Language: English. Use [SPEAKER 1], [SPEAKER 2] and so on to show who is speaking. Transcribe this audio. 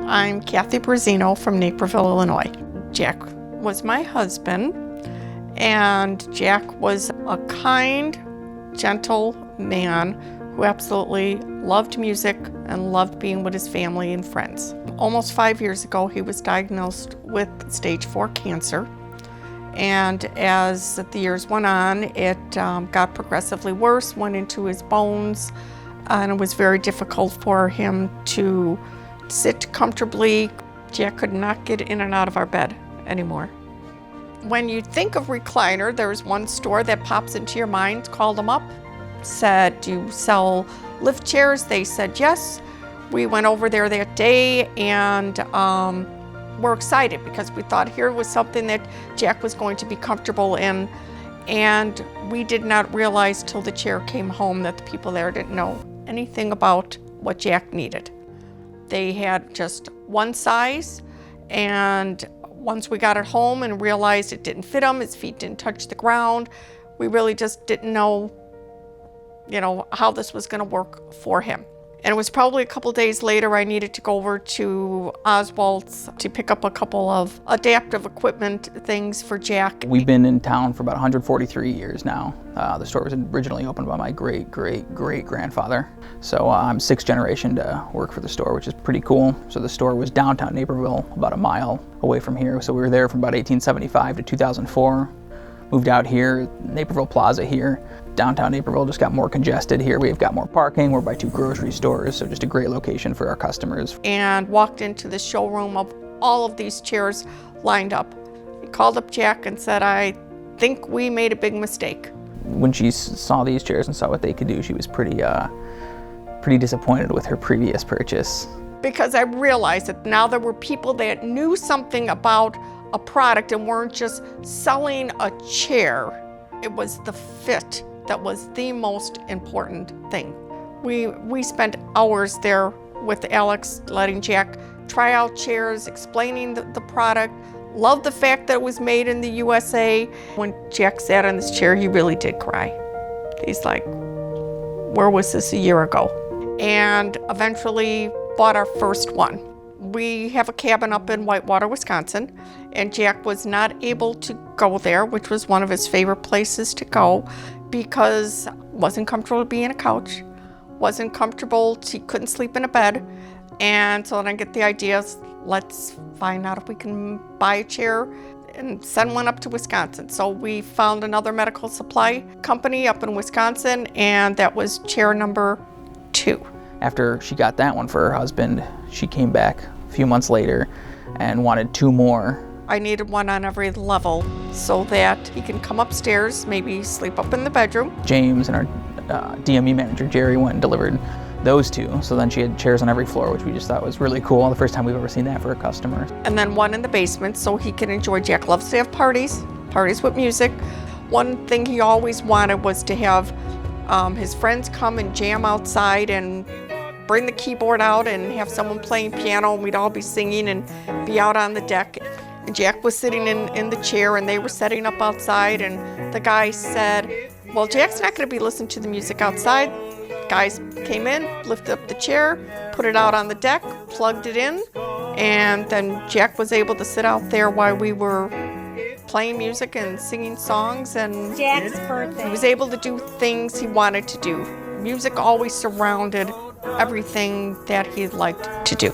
[SPEAKER 1] I'm Jack Briseno from Napperville, Illinois. Jack was my husband, and Jack was a kind, gentle man who absolutely loved music and loved being with his family and friends. Almost 5 years ago, he was diagnosed with stage 4 cancer. And as the years went on, it got progressively worse, went into his bones, and it was very difficult for him to sit comfortably. Jack could not get in and out of our bed anymore. When you think of recliner, there's one store that pops into your mind. Called them up, said, "Do you sell lift chairs?" They said yes. We went over there that day and we're excited because we thought here was something that Jack was going to be comfortable in, and we did not realize till the chair came home that the people there didn't know anything about what Jack needed. They had just one size, and once we got it home and realized it didn't fit him, his feet didn't touch the ground, we really just didn't know, how this was going to work for him. And it was probably a couple days later I needed to go over to OSWALD'S to pick up a couple of adaptive equipment things for Jack.
[SPEAKER 2] We've been in town for about 143 years now. The store was originally opened by my great-great-great-grandfather. So I'm 6th generation to work for the store, which is pretty cool. So the store was downtown Napperville, about a mile away from here. So we were there from about 1875 to 2004. Moved out here, Napperville Plaza here. Downtown Napperville just got more congested here. We've got more parking. We're by 2 grocery stores, so just a great location for our customers.
[SPEAKER 1] And walked into the showroom of all of these chairs lined up. He called up Jack and said, "I think we made a big mistake."
[SPEAKER 2] When she saw these chairs and saw what they could do, she was pretty disappointed with her previous purchase.
[SPEAKER 1] Because I realized that now there were people that knew something about a product and weren't just selling a chair. It was the fit that was the most important thing. We spent hours there with Alex, letting Jack try out chairs, explaining the product. Loved the fact that it was made in the USA. When Jack sat in this chair, he really did cry. He's like, where was this a year ago? And eventually bought our first one. We have a cabin up in Whitewater, Wisconsin, and Jack was not able to go there, which was one of his favorite places to go, because wasn't comfortable to be in a couch, wasn't comfortable, he couldn't sleep in a bed. And so then I get the idea, let's find out if we can buy a chair and send one up to Wisconsin. So we found another medical supply company up in Wisconsin, and that was chair number 2.
[SPEAKER 2] After she got that one for her husband, she came back a few months later and wanted 2 more.
[SPEAKER 1] I needed one on every level so that he can come upstairs, maybe sleep up in the bedroom.
[SPEAKER 2] James and our DME manager, Jerry, went and delivered those 2. So then she had chairs on every floor, which we just thought was really cool. The first time we've ever seen that for a customer.
[SPEAKER 1] And then one in the basement so he can enjoy. Jack loves to have parties with music. One thing he always wanted was to have his friends come and jam outside and bring the keyboard out and have someone playing piano, and we'd all be singing and be out on the deck. And Jack was sitting in the chair and they were setting up outside, and the guy said, well, Jack's not going to be listening to the music outside. Guys came in, lifted up the chair, put it out on the deck, plugged it in, and then Jack was able to sit out there while we were playing music and singing songs, and
[SPEAKER 3] Jack's birthday.
[SPEAKER 1] He was able to do things he wanted to do. Music always surrounded everything that he liked to do.